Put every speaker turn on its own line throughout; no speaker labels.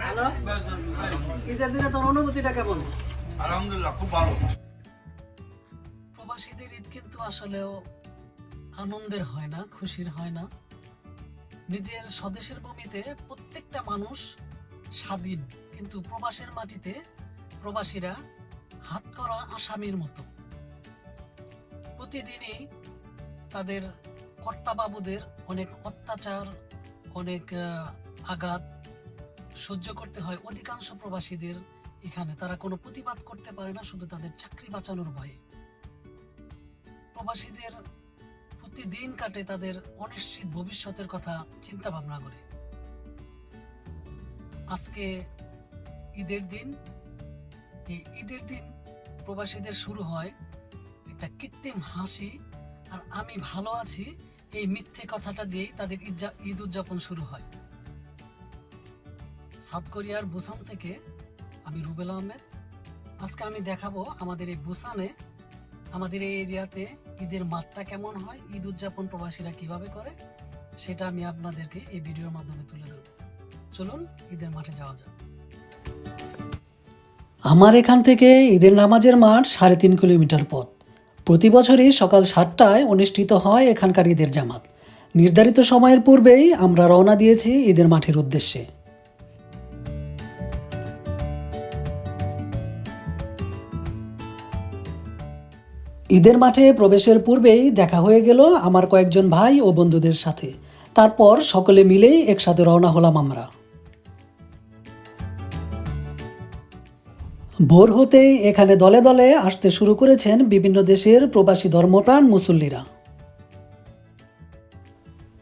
Hello, ঈদের দিনে তোর অনুভূতিটা কেমন?
আলহামদুলিল্লাহ, খুব ভালো।
প্রবাসীদের ঈদ কিন্তু আসলেও আনন্দের হয় না, খুশির হয় না। নিজের স্বদেশের ভূমিতে প্রত্যেকটা মানুষ স্বাধীন, কিন্তু প্রবাসের মাটিতে প্রবাসীরা হাতকড়া আসামির মতো। প্রতিদিনই তাদের কর্তাবাবুদের অনেক অত্যাচার, অনেক আঘাত সহ্য করতে হয় অধিকাংশ প্রবাসীদের। এখানে তারা কোনো প্রতিবাদ করতে পারে না, শুধু তাদের চাকরি বাঁচানোর ভয়ে। প্রবাসীদের প্রতিদিন কাটে তাদের অনিশ্চিত ভবিষ্যতের কথা চিন্তা ভাবনা করে। আজকে ঈদের দিন, এই ঈদের দিন প্রবাসীদের শুরু হয় একটা কৃত্রিম হাসি আর আমি ভালো আছি এই মিথ্যে কথাটা দিয়েই তাদের ঈদ উদযাপন শুরু হয়। সাউথ কোরিয়ার বুসান থেকে আমি রুবেল আহমেদ। আজকে আমি দেখাবো আমাদের এই বুসানে, আমাদের এই এরিয়াতে ঈদের মাঠটা কেমন হয়, ঈদ উদযাপন প্রবাসীরা কিভাবে করে, সেটা আমি আপনাদেরকে এই ভিডিওর মাধ্যমে তুলে ধরব। চলুন ঈদের মাঠে যাওয়া যাক। আমার এখান থেকে ঈদের নামাজের মাঠ 3.5 কিলোমিটার পথ। প্রতি বছরই সকাল 7টায় অনুষ্ঠিত হয় এখানকার ঈদের জামাত। নির্ধারিত সময়ের পূর্বেই আমরা রওনা দিয়েছি ঈদের মাঠের উদ্দেশ্যে। ঈদের মাঠে প্রবেশের পূর্বেই দেখা হয়ে গেল আমার কয়েকজন ভাই ও বন্ধুদের সাথে। তারপর সকলে মিলেই একসাথে রওনা হলাম আমরা। ভোর হতেই এখানে দলে দলে আসতে শুরু করেছেন বিভিন্ন দেশের প্রবাসী ধর্মপ্রাণ মুসল্লিরা।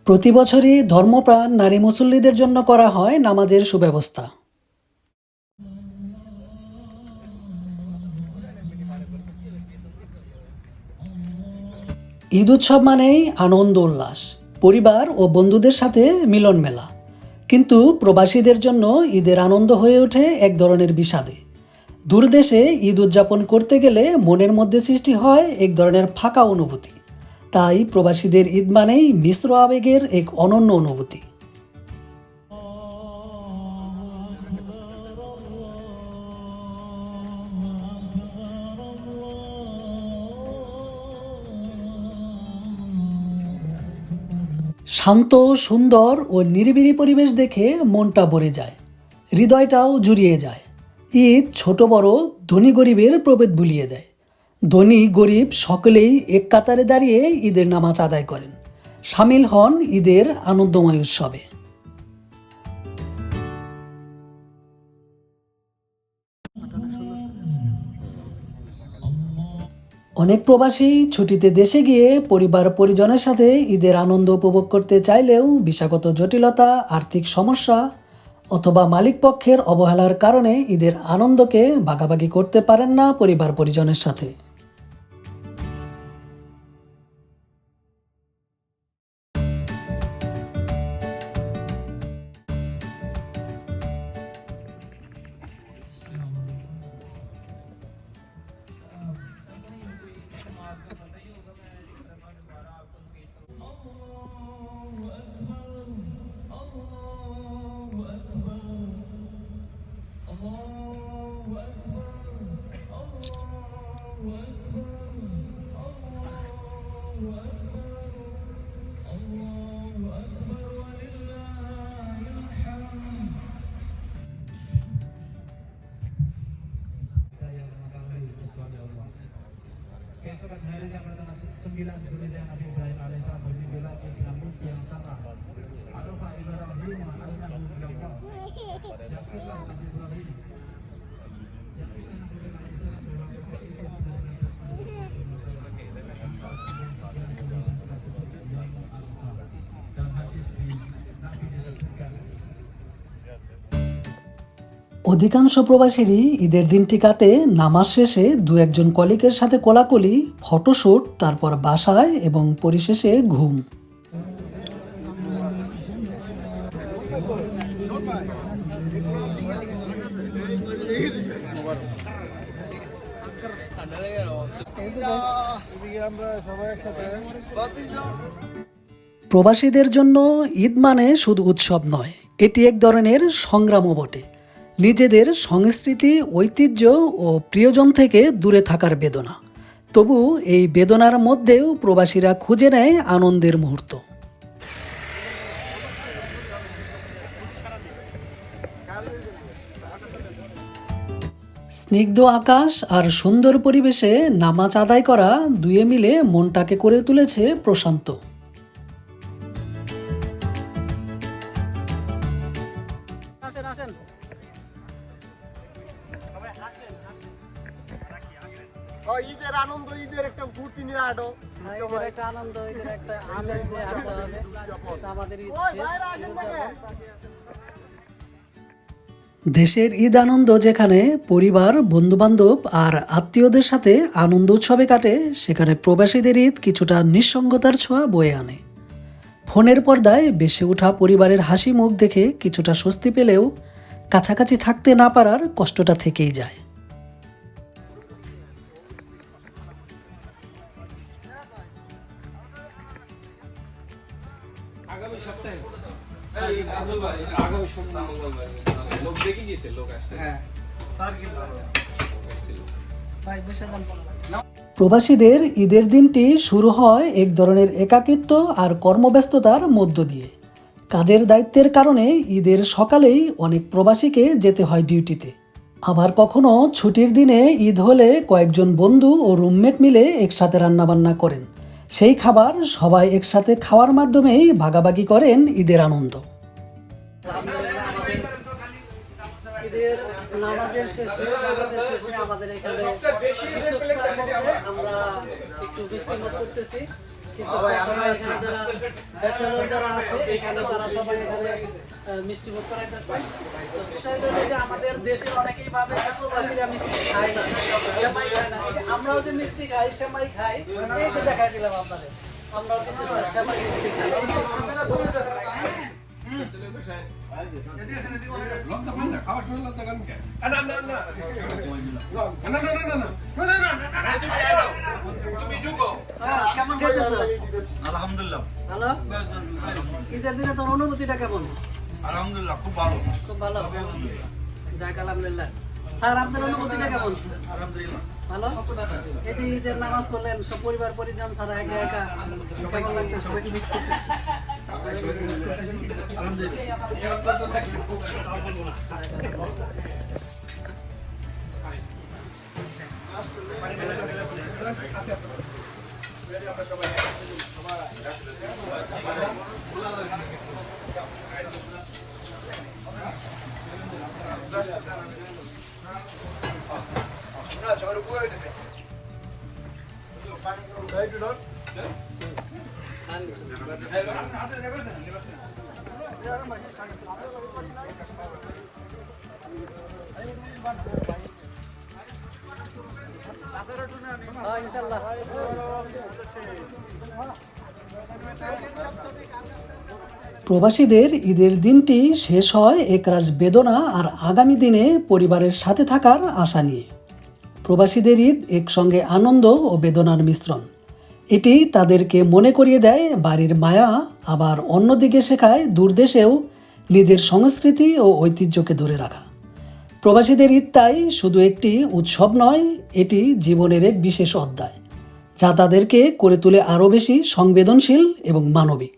প্রতি বছরই ধর্মপ্রাণ নারী মুসল্লিদের জন্য করা হয় নামাজের সুব্যবস্থা। ঈদ উৎসব মানেই আনন্দ উল্লাস, পরিবার ও বন্ধুদের সাথে মিলন মেলা। কিন্তু প্রবাসীদের জন্য ঈদের আনন্দ হয়ে ওঠে এক ধরনের বিষাদে। দূরদেশে ঈদ উদযাপন করতে গেলে মনের মধ্যে সৃষ্টি হয় এক ধরনের ফাঁকা অনুভূতি। তাই প্রবাসীদের ঈদ মানেই মিশ্র আবেগের এক অনন্য অনুভূতি। শান্ত, সুন্দর ও নিরিবিলি পরিবেশ দেখে মনটা ভরে যায়, হৃদয়টাও জুড়িয়ে যায়। ঈদ ছোট বড়, ধনী গরিবের প্রভেদ ভুলিয়ে দেয়। ধনী গরিব সকলেই এক কাতারে দাঁড়িয়ে ঈদের নামাজ আদায় করেন, সামিল হন ঈদের আনন্দময় উৎসবে। অনেক প্রবাসী ছুটিতে দেশে গিয়ে পরিবার পরিজনের সাথে ঈদের আনন্দ উপভোগ করতে চাইলেও ভিসাগত জটিলতা, আর্থিক সমস্যা অথবা মালিকপক্ষের অবহেলার কারণে ঈদের আনন্দকে ভাগাভাগি করতে পারেন না পরিবার পরিজনের সাথে।
Keesokan harinya pada tanggal 9 Juli Nabi Ibrahim alaihissalam bermimpi lagi dengan mimpi yang sama. Arafah Ibrahim annahu minallah. Yakinlah Nabi Ibrahim. Yakinlah Nabi Ibrahim alaihissalam bahwa itu dalam hadis di Nabi disebutkan.
অধিকাংশ প্রবাসীরই ঈদের দিনটি কাটে নামাজ শেষে দু একজন কলিগের সাথে কোলাকুলি, ফটোশ্যুট, তারপর বাসায় এবং পরিশেষে ঘুম। প্রবাসীদের জন্য ঈদ মানে শুধু উৎসব নয়, এটি এক ধরনের সংগ্রামও বটে, নিজেদের সংস্কৃতি, ঐতিহ্য ও প্রিয়জন থেকে দূরে থাকার বেদনা। তবু এই বেদনার মধ্যেও প্রবাসীরা খুঁজে নেয় আনন্দের মুহূর্ত। স্নিগ্ধ আকাশ আর সুন্দর পরিবেশে নামাজ আদায় করা দুয়ে মিলে মনটাকে করে তুলেছে প্রশান্ত।
ঈদের আনন্দ, ঈদের একটা ফুর্তি নিয়ে আটো,
ঈদের একটা আনন্দ, ঈদের একটা আমেজ নিয়ে হাঁটতে হবে। আমাদের ঈদ শেষ, দেশের ঈদ আনন্দ যেখানে পরিবার, বন্ধুবান্ধব আর আত্মীয়দের সাথে আনন্দ উৎসবে কাটে, সেখানে প্রবাসীদের ঈদ কিছুটা নিঃসঙ্গতার ছোঁয়া বয়ে আনে। ফোনের পর্দায় বেসে ওঠা পরিবারের হাসি মুখ দেখে কিছুটা স্বস্তি পেলেও কাছাকাছি থাকতে না পারার কষ্টটা থেকেই যায়।
আগামী সপ্তাহে আগামী সপ্তাহে লোক দেখে গিয়েছে, লোক আসছে। হ্যাঁ স্যার কি ভালো
প্রবাসীদের ঈদের দিনটি শুরু হয় এক ধরনের একাকিত্ব আর কর্মব্যস্ততার মধ্য দিয়ে। কাজের দায়িত্বের কারণে ঈদের সকালেই অনেক প্রবাসীকে যেতে হয় ডিউটিতে। আবার কখনো ছুটির দিনে ঈদ হলে কয়েকজন বন্ধু ও রুমমেট মিলে একসাথে রান্নাবান্না করেন। সেই খাবার সবাই একসাথে খাওয়ার মাধ্যমেই ভাগাভাগি করেন ঈদের আনন্দ। ঈদের নামাজের শেষে, জামাতের শেষে আমাদের এখানে কিছুক্ষণের মধ্যে আমরা একটু বৃষ্টিপাত করতেছি। কিছুক্ষণ সময় এখানে যারা ব্যাচেলর যারা আছে এখানে তারা সবাই এখানে মিষ্টিমুখ করাইতেছে। তো বিষয় হলো যে আমাদের দেশের অনেকেই ভাবে যে প্রবাসীরা মিষ্টি খায় না, সেমাই খায় না। আমরাও যে মিষ্টি খাই, সেমাই খাই, এই যে দেখাই দিলাম আপনাদের, আমরাও কিন্তু সেমাই মিষ্টি খাই।
আলহামদুলিল্লাহ
হ্যালো, ঈদের দিনে তোর অনুভূতিটা কেমন?
আলহামদুলিল্লাহ খুব ভালো।
খুব ভালো, যাক আলহামদুলিল্লাহ। স্যার, আপনার অনুভূতিটা কেমন?
আলহামদুলিল্লাহ
ভালো। এই যে ঈদের নামাজ পড়লেন সব পরিবার পরিজন ছাড়া একা একা, কেমন লাগতেছে? সবাইকে মিস করতেছি। ইনশাআল্লাহ। প্রবাসীদের ঈদের দিনটি শেষ হয় একরাশ বেদনা আর আগামী দিনে পরিবারের সাথে থাকার আশা নিয়ে। প্রবাসীদের ঈদ একসঙ্গে আনন্দ ও বেদনার মিশ্রণ। এটি তাদেরকে মনে করিয়ে দেয় বাড়ির মায়া, আবার অন্যদিকে শেখায় দূরদেশেও নিজের সংস্কৃতি ও ঐতিহ্যকে ধরে রাখা। প্রবাসীদের ঈদ তাই শুধু একটি উৎসব নয়, এটি জীবনের এক বিশেষ অধ্যায়, যা তাদেরকে করে তোলে আরও বেশি সংবেদনশীল এবং মানবিক।